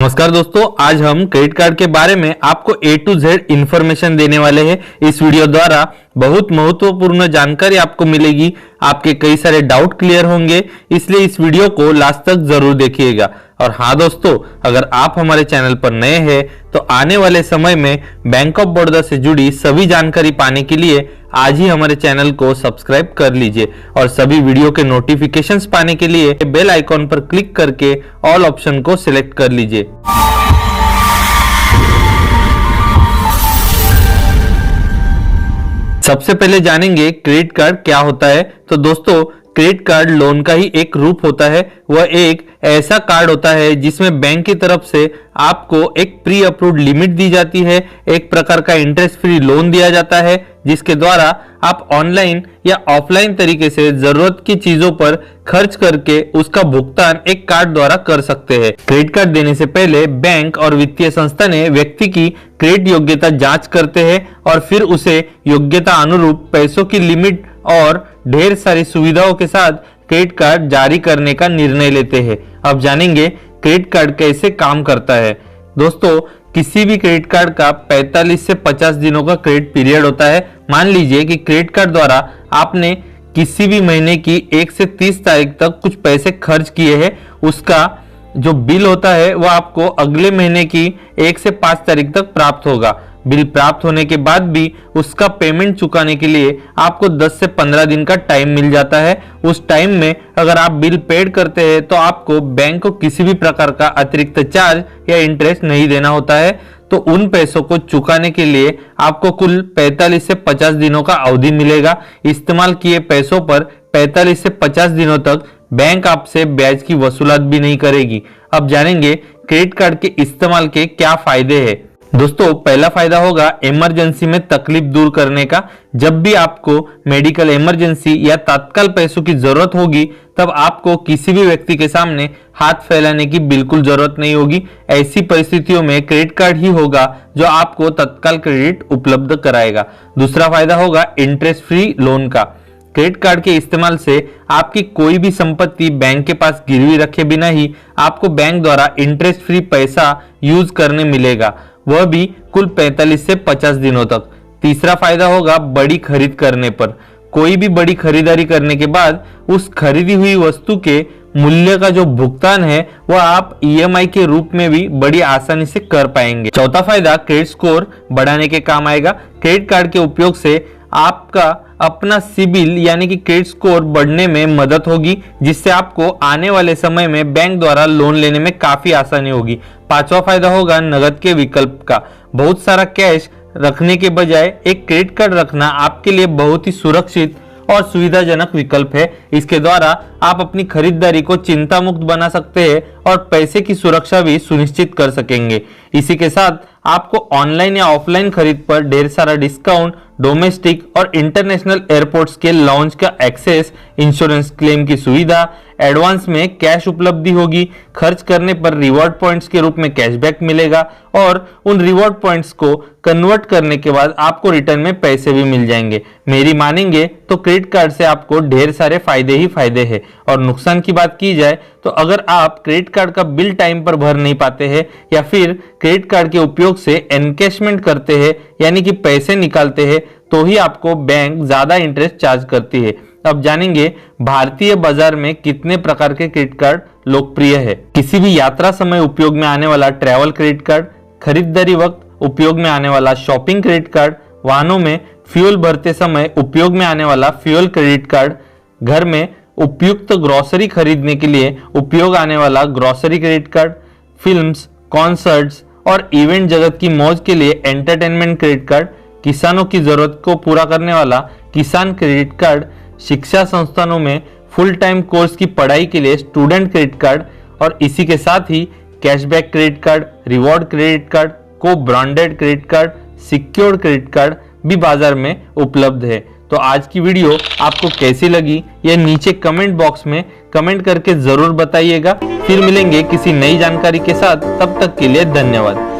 नमस्कार दोस्तों, आज हम क्रेडिट कार्ड के बारे में आपको A to Z इंफॉर्मेशन देने वाले हैं। इस वीडियो द्वारा बहुत महत्वपूर्ण जानकारी आपको मिलेगी, आपके कई सारे डाउट क्लियर होंगे, इसलिए इस वीडियो को लास्ट तक जरूर देखिएगा। और हाँ दोस्तों, अगर आप हमारे चैनल पर नए हैं तो आने वाले समय में बैंक ऑफ बड़ौदा से जुड़ी सभी जानकारी पाने के लिए आज ही हमारे चैनल को सब्सक्राइब कर लीजिए और सभी वीडियो के नोटिफिकेशंस पाने के लिए बेल आइकॉन पर क्लिक करके ऑल ऑप्शन को सिलेक्ट कर लीजिए। सबसे पहले जानेंगे क्रेडिट कार्ड क्या होता है। तो दोस्तों, क्रेडिट कार्ड लोन का ही एक रूप होता है। वह एक ऐसा कार्ड होता है जिसमें बैंक की तरफ से आपको एक प्री अप्रूव्ड लिमिट दी जाती है, एक प्रकार का इंटरेस्ट फ्री लोन दिया जाता है, जिसके द्वारा आप ऑनलाइन या ऑफलाइन तरीके से जरूरत की चीजों पर खर्च करके उसका भुगतान एक कार्ड द्वारा कर सकते हैं। क्रेडिट कार्ड देने से पहले बैंक और वित्तीय संस्था ने व्यक्ति की क्रेडिट योग्यता जांच करते हैं और फिर उसे योग्यता अनुरूप पैसों की लिमिट और ढेर सारी सुविधाओं के साथ क्रेडिट कार्ड जारी करने का निर्णय लेते हैं। अब जानेंगे क्रेडिट कार्ड कैसे काम करता है। दोस्तों, किसी भी क्रेडिट कार्ड का 45 से 50 दिनों का क्रेडिट पीरियड होता है। मान लीजिए कि क्रेडिट कार्ड द्वारा आपने किसी भी महीने की 1 से 30 तारीख तक कुछ पैसे खर्च किए हैं, उसका जो बिल होता है वह आपको अगले महीने की 1 से 5 तारीख तक प्राप्त होगा। बिल प्राप्त होने के बाद भी उसका पेमेंट चुकाने के लिए आपको 10 से 15 दिन का टाइम मिल जाता है। उस टाइम में अगर आप बिल पेड करते हैं तो आपको बैंक को किसी भी प्रकार का अतिरिक्त चार्ज या इंटरेस्ट नहीं देना होता है। तो उन पैसों को चुकाने के लिए आपको कुल 45 से 50 दिनों का अवधि मिलेगा। इस्तेमाल किए पैसों पर 45 से 50 दिनों तक बैंक आपसे ब्याज की वसूलात भी नहीं करेगी। अब जानेंगे क्रेडिट कार्ड के इस्तेमाल के क्या फायदे हैं। दोस्तों, पहला फायदा होगा इमरजेंसी में तकलीफ दूर करने का। जब भी आपको मेडिकल इमरजेंसी या तत्काल पैसों की जरूरत होगी तब आपको किसी भी व्यक्ति के सामने हाथ फैलाने की बिल्कुल जरूरत नहीं होगी। ऐसी परिस्थितियों में क्रेडिट कार्ड ही होगा जो आपको तत्काल क्रेडिट उपलब्ध कराएगा। दूसरा फायदा होगा इंटरेस्ट फ्री लोन का। क्रेडिट कार्ड के इस्तेमाल से आपकी कोई भी संपत्ति बैंक के पास गिरवी रखे बिना ही आपको बैंक द्वारा इंटरेस्ट फ्री पैसा यूज करने मिलेगा, वह भी कुल 45 से 50 दिनों तक। तीसरा फायदा होगा बड़ी खरीद करने पर। कोई भी बड़ी खरीदारी करने के बाद उस खरीदी हुई वस्तु के मूल्य का जो भुगतान है वह आप EMI के रूप में भी बड़ी आसानी से कर पाएंगे। चौथा फायदा क्रेडिट स्कोर बढ़ाने के काम आएगा। क्रेडिट कार्ड के उपयोग से आपका अपना सिबिल यानी कि क्रेडिट स्कोर बढ़ने में मदद होगी, जिससे आपको आने वाले समय में बैंक द्वारा लोन लेने में काफी आसानी होगी। पांचवा फायदा होगा नगद के विकल्प का। बहुत सारा कैश रखने के बजाय एक क्रेडिट कार्ड रखना आपके लिए बहुत ही सुरक्षित और सुविधाजनक विकल्प है। इसके द्वारा आप अपनी खरीदारी को चिंता मुक्त बना सकते हैं और पैसे की सुरक्षा भी सुनिश्चित कर सकेंगे। इसी के साथ आपको ऑनलाइन या ऑफलाइन खरीद पर ढेर सारा डिस्काउंट, डोमेस्टिक और इंटरनेशनल एयरपोर्ट्स के लॉन्च का एक्सेस, इंश्योरेंस क्लेम की सुविधा, एडवांस में कैश उपलब्धि होगी, खर्च करने पर रिवॉर्ड पॉइंट्स के रूप में कैशबैक मिलेगा और उन रिवॉर्ड पॉइंट्स को कन्वर्ट करने के बाद आपको रिटर्न में पैसे भी मिल जाएंगे। मेरी मानेंगे तो क्रेडिट कार्ड से आपको ढेर सारे फायदे ही फायदे हैं। और नुकसान की बात की जाए तो अगर आप क्रेडिट कार्ड का बिल टाइम पर भर नहीं पाते हैं या फिर क्रेडिट कार्ड के उपयोग से एनकैशमेंट करते हैं यानी कि पैसे निकालते हैं तो ही आपको बैंक ज्यादा इंटरेस्ट चार्ज करती है। अब जानेंगे भारतीय बाजार में कितने प्रकार के क्रेडिट कार्ड लोकप्रिय है। किसी भी यात्रा समय उपयोग में आने वाला ट्रैवल क्रेडिट कार्ड, खरीदारी वक्त उपयोग में आने वाला शॉपिंग क्रेडिट कार्ड, वाहनों में फ्यूल भरते समय उपयोग में आने वाला फ्यूल क्रेडिट कार्ड, घर में उपयुक्त ग्रोसरी खरीदने के लिए उपयोग आने वाला grocery credit card, films, concerts और इवेंट जगत की मौज के लिए एंटरटेनमेंट क्रेडिट कार्ड, किसानों की जरूरत को पूरा करने वाला किसान क्रेडिट कार्ड, शिक्षा संस्थानों में फुल टाइम कोर्स की पढ़ाई के लिए स्टूडेंट क्रेडिट कार्ड और इसी के साथ ही cashback credit card, reward credit card, को branded credit card, secured credit card भी बाजार में उपलब्ध है। तो आज की वीडियो आपको कैसी लगी यह नीचे कमेंट बॉक्स में कमेंट करके जरूर बताइएगा। फिर मिलेंगे किसी नई जानकारी के साथ, तब तक के लिए धन्यवाद।